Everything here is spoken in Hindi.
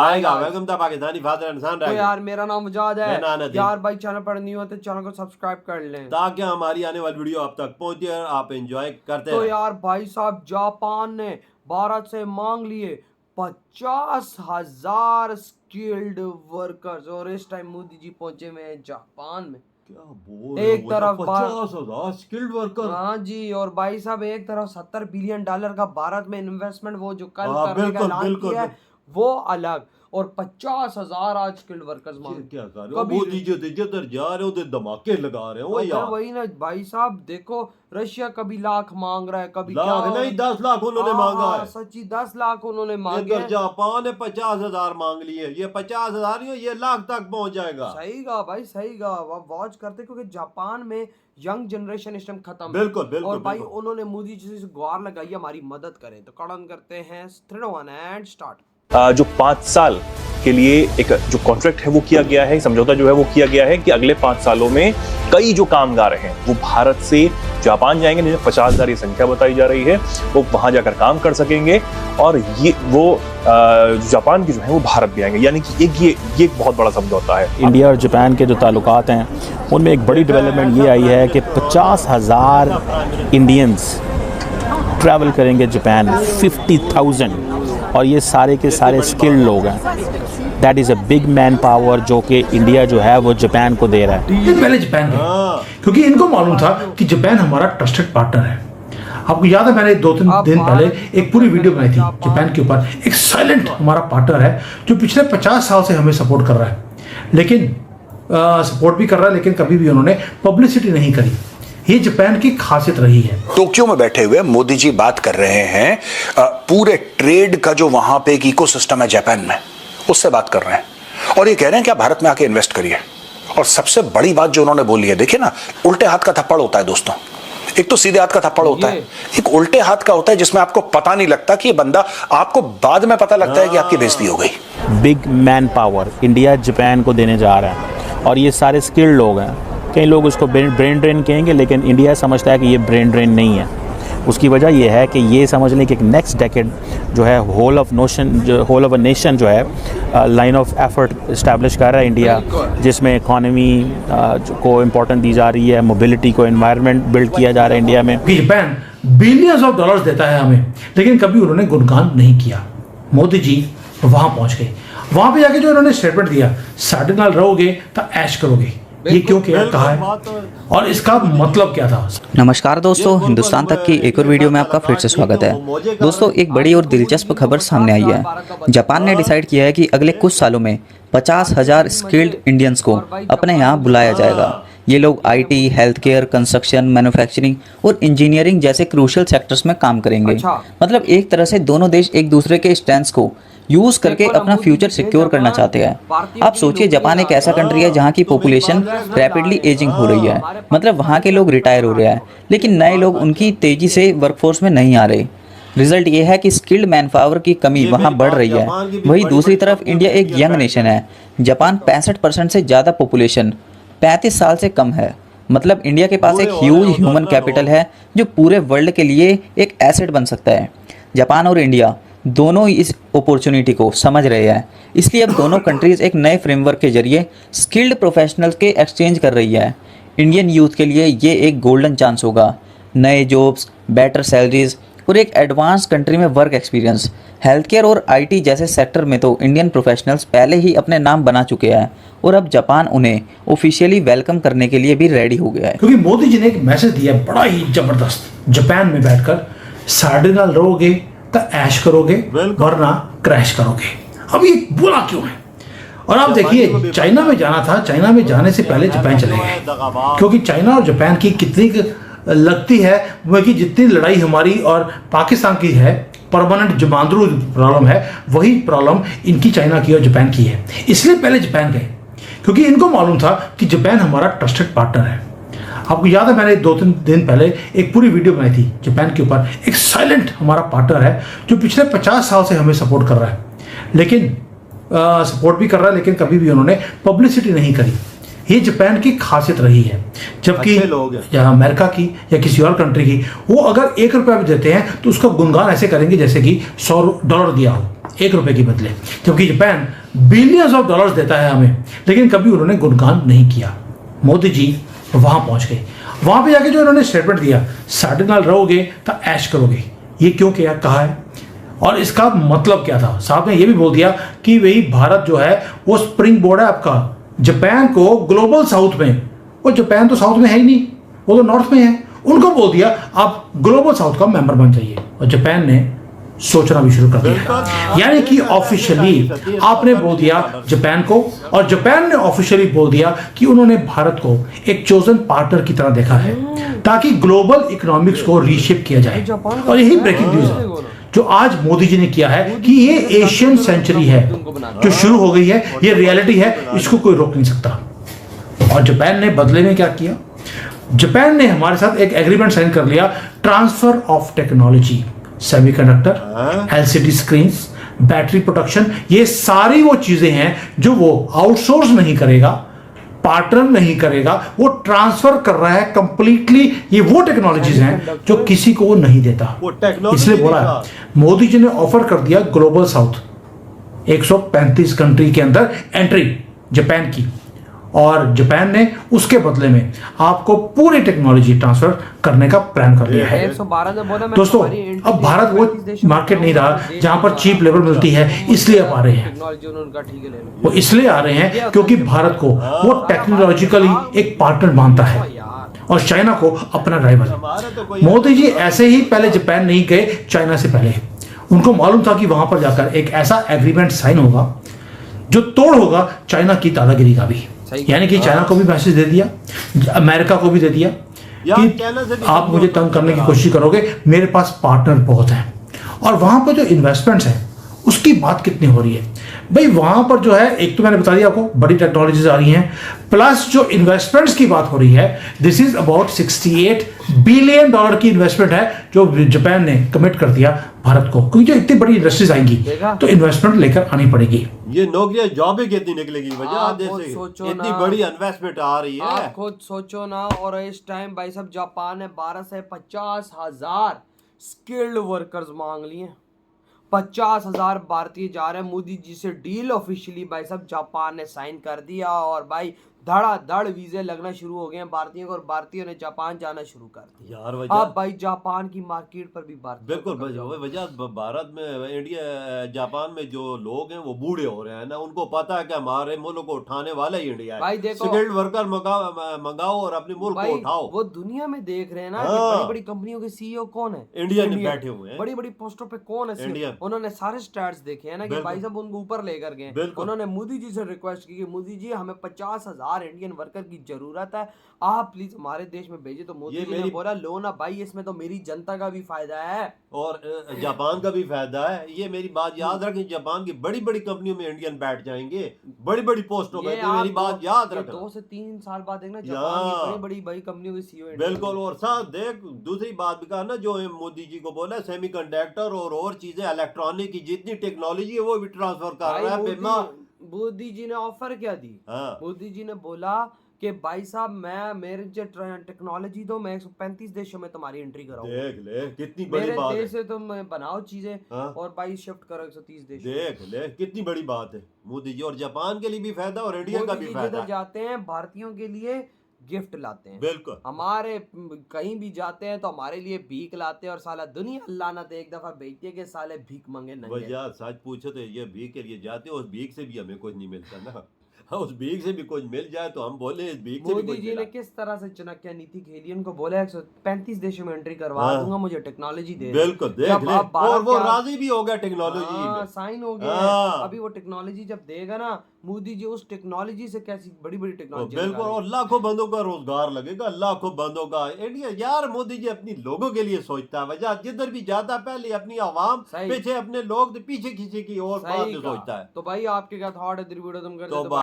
आएगा। वेलकम टू पाकिस्तानी फादर इंसान तो यार मेरा नाम मुजाद है यार भाई, चैनल पर नहीं हो तो चैनल को सब्सक्राइब कर लें ताकि हमारी आने वाली वीडियो आप तक पहुंचे और आप एंजॉय करते तो यार भाई साहब, जापान ने भारत से मांग लिए 50,000 स्किल्ड वर्कर्स और इस टाइम मोदी जी पहुंचे हुए हैं जापान में। क्या बोल एक तरफ 50,000 स्किल्ड वर्कर। हाँ जी, और भाई साहब एक तरफ $70 बिलियन का भारत में इन्वेस्टमेंट वो जो कल करने का ऐलान किया है वो अलग, और 50,000 आज स्किल्ड वर्कर्स मांग। क्या कर रहे हो मोदी जी? जिधर जा रहे हो धमाके लगा रहे हो यार। वही ना भाई साहब, देखो रशिया कभी लाख मांग रहा है, कभी लाख नहीं 10 लाख उन्होंने मांगा है। सच्ची 10 लाख उन्होंने मांगे। इधर जापान ने 50,000 मांग लिए। ये 50,000 ये लाख तक पहुंच जाएगा। सही गा भाई, सही गा। आप वॉच करते क्योंकि जापान में यंग जनरेशन इस टाइम खत्म बिल्कुल है। बिल्कुल और भाई उन्होंने मोदी जी से गुहार लगाई हमारी मदद करें। तो कड़न करते हैं 3 2 1 एंड स्टार्ट। जो 5 साल के लिए एक जो कॉन्ट्रैक्ट है वो किया गया है, समझौता जो है वो किया गया है कि अगले 5 सालों में कई जो कामगार हैं वो भारत से जापान जाएंगे, जिन्हें 50,000 ये संख्या बताई जा रही है, वो वहां जाकर काम कर सकेंगे और ये वो जापान की जो है वो भारत भी आएंगे। यानी कि ये एक बहुत बड़ा समझौता है। इंडिया और जापान के जो ताल्लुकात हैं उनमें एक बड़ी डेवलपमेंट ये आई है कि 50,000 इंडियंस ट्रैवल करेंगे जापान, 50,000, और ये सारे के सारे स्किल्ड लोग हैं। That is a big man power जो कि इंडिया जो है वो जापान को दे रहा है। ये पहले जापान गए क्योंकि इनको मालूम था कि जापान हमारा ट्रस्टेड पार्टनर है। आपको याद है मैंने 2-3 दिन पहले एक पूरी वीडियो बनाई थी जापान के ऊपर। एक साइलेंट हमारा पार्टनर है जो पिछले 50 साल से हमें सपोर्ट कर रहा है, लेकिन सपोर्ट भी कर रहा है लेकिन कभी भी उन्होंने पब्लिसिटी नहीं करी। ये जापान की खासियत रही है। टोक्यो में बैठे हुए मोदी जी बात कर रहे हैं पूरे ट्रेड का जो वहां पे एक इकोसिस्टम है जापान में, उससे बात कर रहे हैं और ये कह रहे हैं कि आप भारत में आके इन्वेस्ट करिए। और सबसे बड़ी बात जो उन्होंने बोली है, देखिए ना, उल्टे हाथ का थप्पड़ होता है दोस्तों। एक तो सीधे हाथ का थप्पड़ होता है, एक उल्टे हाथ का होता है जिसमें आपको पता नहीं लगता कि ये बंदा, आपको बाद में पता लगता है कि आपकी बेइज्जती हो गई। Big man power India Japan को देने जा रहा है और ये सारे स्किल्ड लोग हैं। कई लोग उसको ब्रेन ड्रेन कहेंगे, लेकिन इंडिया समझता है कि ये ब्रेन ड्रेन नहीं है। उसकी वजह यह है कि ये समझ लें कि एक नेक्स्ट डेकेड जो है होल ऑफ अ नेशन जो है लाइन ऑफ एफर्ट इस्टेब्लिश कर रहा है इंडिया, जिसमें इकॉनमी को इम्पोर्टेंस दी जा रही है, मोबिलिटी को, एनवायरनमेंट बिल्ड किया जा रहा है इंडिया में। जापान बिलियंस ऑफ डॉलर्स देता है हमें, लेकिन कभी उन्होंने गुणगान नहीं किया। मोदी जी वहां पहुंच गए, वहां पे जाके जो उन्होंने स्टेटमेंट दिया, साढ़े नाल रहोगे तो ऐश करोगे, ये क्यों कहा है और इसका मतलब क्या था? नमस्कार दोस्तों, हिंदुस्तान तक की एक और वीडियो में आपका फिर से स्वागत है। दोस्तों, एक बड़ी और दिलचस्प खबर सामने आई है। जापान ने डिसाइड किया है कि अगले कुछ सालों में 50,000 स्किल्ड इंडियंस को अपने यहाँ बुलाया जाएगा। ये लोग IT, health care, construction, manufacturing और इंजीनियरिंग जैसे क्रूशियल सेक्टर्स में काम करेंगे। मतलब एक तरह से दोनों देश एक दूसरे के स्ट्रेंथ्स को यूज करके अपना फ्यूचर सिक्योर करना चाहते हैं। आप सोचिए, जापान एक ऐसा कंट्री है जहाँ की पॉपुलेशन रैपिडली एजिंग हो रही है। मतलब वहाँ के लोग रिटायर हो रहे हैं, लेकिन नए लोग उनकी तेजी से वर्कफोर्स में नहीं आ रहे। रिजल्ट ये है कि स्किल्ड मैन पावर की कमी वहाँ बढ़ रही है। वहीं दूसरी तरफ इंडिया एक यंग नेशन है। जापान 65% से ज़्यादा पॉपुलेशन 35 साल से कम है। मतलब इंडिया के पास एक ह्यूज ह्यूमन कैपिटल है जो पूरे वर्ल्ड के लिए एक एसेट बन सकता है। जापान और इंडिया दोनों ही इस अपॉर्चुनिटी को समझ रहे हैं, इसलिए अब दोनों कंट्रीज एक नए फ्रेमवर्क के जरिए स्किल्ड प्रोफेशनल्स के एक्सचेंज कर रही है। इंडियन यूथ के लिए ये एक गोल्डन चांस होगा। नए जॉब्स, बेटर सैलरीज और एक एडवांस कंट्री में वर्क एक्सपीरियंस। हेल्थ केयर और आईटी जैसे सेक्टर में तो इंडियन प्रोफेशनल्स पहले ही अपने नाम बना चुके हैं और अब जापान उन्हें ऑफिशियली वेलकम करने के लिए भी रेडी हो गया है। क्योंकि मोदी जी ने एक मैसेज दिया बड़ा ही जबरदस्त। जापान में बैठकर साढ़े नाल रहोगे तो ऐश करोगे वरना क्रैश करोगे। अब ये बोला क्यों है? और आप देखिए, चाइना में जाना था, चाइना में जाने से पहले जापान चले गए, क्योंकि चाइना और जापान की कितनी लगती है वो कि जितनी लड़ाई हमारी और पाकिस्तान की है, परमानेंट जमांद्रू प्रॉब्लम है, वही प्रॉब्लम इनकी चाइना की और जापान की है। इसलिए पहले जापान गए क्योंकि इनको मालूम था कि जापान हमारा ट्रस्टेड पार्टनर है। आपको याद है मैंने 2-3 दिन पहले एक पूरी वीडियो बनाई थी जापान के ऊपर। एक साइलेंट हमारा पार्टनर है जो पिछले 50 साल से हमें सपोर्ट कर रहा है, लेकिन सपोर्ट भी कर रहा है लेकिन कभी भी उन्होंने पब्लिसिटी नहीं करी। ये जापान की खासियत रही है। जबकि या अमेरिका की या किसी और कंट्री की, वो अगर $1 भी देते हैं तो उसका गुणगान ऐसे करेंगे जैसे कि $100 दिया हो। 1 रुपए के बदले, जबकि जापान बिलियंस ऑफ डॉलर्स देता है हमें, लेकिन कभी उन्होंने गुणगान नहीं किया। मोदी जी वहां पहुंच गए, वहां पे जाके जो इन्होंने स्टेटमेंट दिया, साढ़े नाल रहोगे तो ऐश करोगे, ये क्यों किया, कहा है और इसका मतलब क्या था। साहब ने ये भी बोल दिया कि वही भारत जो है वो स्प्रिंग बोर्ड है आपका, जापान को ग्लोबल साउथ में, वो जापान तो साउथ में है ही नहीं, वो तो नॉर्थ में है, उनको बोल दिया आप ग्लोबल साउथ का मेंबर बन जाइए, और जापान ने सोचना भी शुरू कर दिया। यानी कि ऑफिशियली आपने बोल दिया जापान को, और जापान ने ऑफिशियली बोल दिया कि उन्होंने भारत को एक चोजन पार्टनर की तरह देखा है ताकि ग्लोबल इकोनॉमिक्स को रीशेप किया जाए। और यही ब्रेकिंग न्यूज है जो आज मोदी जी ने किया है कि ये एशियन सेंचुरी है जो शुरू हो गई है, ये रियलिटी है, इसको कोई रोक नहीं सकता। और जापान ने बदले में क्या किया, जापान ने हमारे साथ एक एग्रीमेंट साइन कर लिया, transfer of technology, semiconductor, LCD screens, battery production, ये सारी वो चीजें हैं जो वो आउटसोर्स नहीं करेगा, पार्टनर नहीं करेगा, वो ट्रांसफर कर रहा है कंप्लीटली। ये वो टेक्नोलॉजीज हैं जो किसी को वो नहीं देता, इसलिए बोला मोदी जी ने ऑफर कर दिया ग्लोबल साउथ 135 कंट्री के अंदर एंट्री जापान की, और जापान ने उसके बदले में आपको पूरी टेक्नोलॉजी ट्रांसफर करने का प्लान कर लिया है। दोस्तों अब भारत वो मार्केट नहीं रहा जहां पर चीप लेबर मिलती है, इसलिए अब आ रहे हैं, वो इसलिए आ रहे हैं क्योंकि भारत को वो टेक्नोलॉजिकली एक पार्टनर मानता है और चाइना को अपना राइवल। मोदी जी ऐसे ही पहले जापान नहीं गए, चाइना से पहले उनको मालूम था कि वहां पर जाकर एक ऐसा एग्रीमेंट साइन होगा जो तोड़ होगा चाइना की दादागिरी का भी। यानी कि चाइना को भी मैसेज दे दिया, अमेरिका को भी दे दिया कि आप मुझे तंग करने की कोशिश करोगे, मेरे पास पार्टनर बहुत हैं। और वहां पर जो इन्वेस्टमेंट्स हैं उसकी बात कितनी हो रही है भाई, वहां पर जो है एक तो मैंने बता दिया आपको बड़ी टेक्नोलॉजीज आ रही हैं, प्लस जो इन्वेस्टमेंट्स की बात हो रही है, दिस इज अबाउट $68 बिलियन की इन्वेस्टमेंट है जो जापान ने कमिट कर दिया भारत को, क्योंकि जो इतनी बड़ी इंडस्ट्रीज आएंगी तो इन्वेस्टमेंट लेकर आनी पड़ेगी। ये नौकरियां जॉब कितनी निकलेगी वजह से इतनी बड़ी इन्वेस्टमेंट आ रही है, आप खुद सोचो ना। और इस टाइम भाई साहब जापान ने 12 से 50,000 स्किल्ड वर्कर्स मांग लिए, 50,000 भारतीय जा रहे हैं। मोदी जी से डील ऑफिशियली भाई साहब जापान ने साइन कर दिया, और भाई धड़ाधड़ वीजे लगना शुरू हो गए हैं भारतीयों को, और भारतीयों ने जापान जाना शुरू कर दिया यार। अब भाई जापान की मार्केट पर भी बिल्कुल वजह भारत में, इंडिया जापान में जो लोग हैं वो बूढ़े हो रहे हैं ना, उनको पता है कि हमारे मुल्क को उठाने वाला ही इंडिया है। भाई देखो स्किल्ड वर्कर मंगाओ और अपने मुल्क को उठाओ। वो दुनिया में देख रहे हैं ना कि बड़ी बड़ी कंपनियों के सीईओ कौन है, इंडिया में बैठे हुए हैं, बड़ी बड़ी पोस्टों पे कौन है इंडिया। उन्होंने सारे स्टैट्स देखे हैं ना कि भाई साहब उनको ऊपर लेकर गए। उन्होंने मोदी जी से रिक्वेस्ट की कि मोदी जी हमें 50,000 इंडियन वर्कर की जरूरत है, आप प्लीज हमारे देश में भेजे। तो मोदी जी ने बोला लो ना भाई, इसमें तो मेरी जनता का भी फायदा है और जापान का भी फायदा है। ये मेरी बात याद रखें, जापान की बड़ी बड़ी कंपनियों में इंडियन बैठ जाएंगे, बड़ी बड़ी पोस्टों पे, तो मेरी बात याद रखें। 2 से 3 साल बाद देखना जापान की बड़ी बड़ी कंपनियों के सीईओ। बिल्कुल। और साथ देख दूसरी बात भी कहा ना, जो मोदी जी को बोला सेमीकंडक्टर और चीजें इलेक्ट्रॉनिक की जितनी टेक्नोलॉजी है वो भी ट्रांसफर कर रहा है। मोदी जी ने ऑफर क्या दी, मोदी जी ने बोला कि भाई साहब मैं मेरे जो टेक्नोलॉजी दो, मैं 135 देशों में तुम्हारी एंट्री कराऊंगा। देख ले कितनी बड़ी बात है, मेरे देश से तुम बनाओ चीजें और भाई शिफ्ट करो 130 देश। देख ले कितनी बड़ी बात है मोदी जी। और जापान के लिए भी फायदा और इंडिया का भी फायदा। जाते हैं भारतीयों के लिए गिफ्ट लाते हैं, बिल्कुल। हमारे कहीं भी जाते हैं तो हमारे लिए भीख लाते हैं, और साला दुनिया अल्लाह ना एक दफा भेजती है कि साले भीख मांगे नहीं। भैया सच पूछो तो ये भीख के लिए जाते हो, उस भीख से भी हमें कुछ नहीं मिलता ना। उस भीख से भी कुछ मिल जाए तो हम बोले इस भीख से भी कुछ मोदी जी ने किस तरह से चाणक्य नीति खेली, उनको बोला 135 देशों में एंट्री करवा दूंगा, मुझे टेक्नोलॉजी दे। बिल्कुल देख ले, और वो राजी भी हो गया टेक्नोलॉजी में, साइन हो गया। अभी वो टेक्नोलॉजी जब देगा ना मोदी जी, उस टेक्नोलॉजी से कैसी बड़ी बड़ी टेक्नोलॉजी, बिल्कुल। और लाखों बंदों का रोजगार लगेगा, लाखों बंदों का। इंडिया यार मोदी जी अपनी लोगों के लिए सोचता है, वजह जिधर भी जाता है पहले अपनी आवाम, पीछे अपने लोग, पीछे किसी की और बात सोचता है। तो भाई आपके क्या थॉट है, वीडियो तुम कर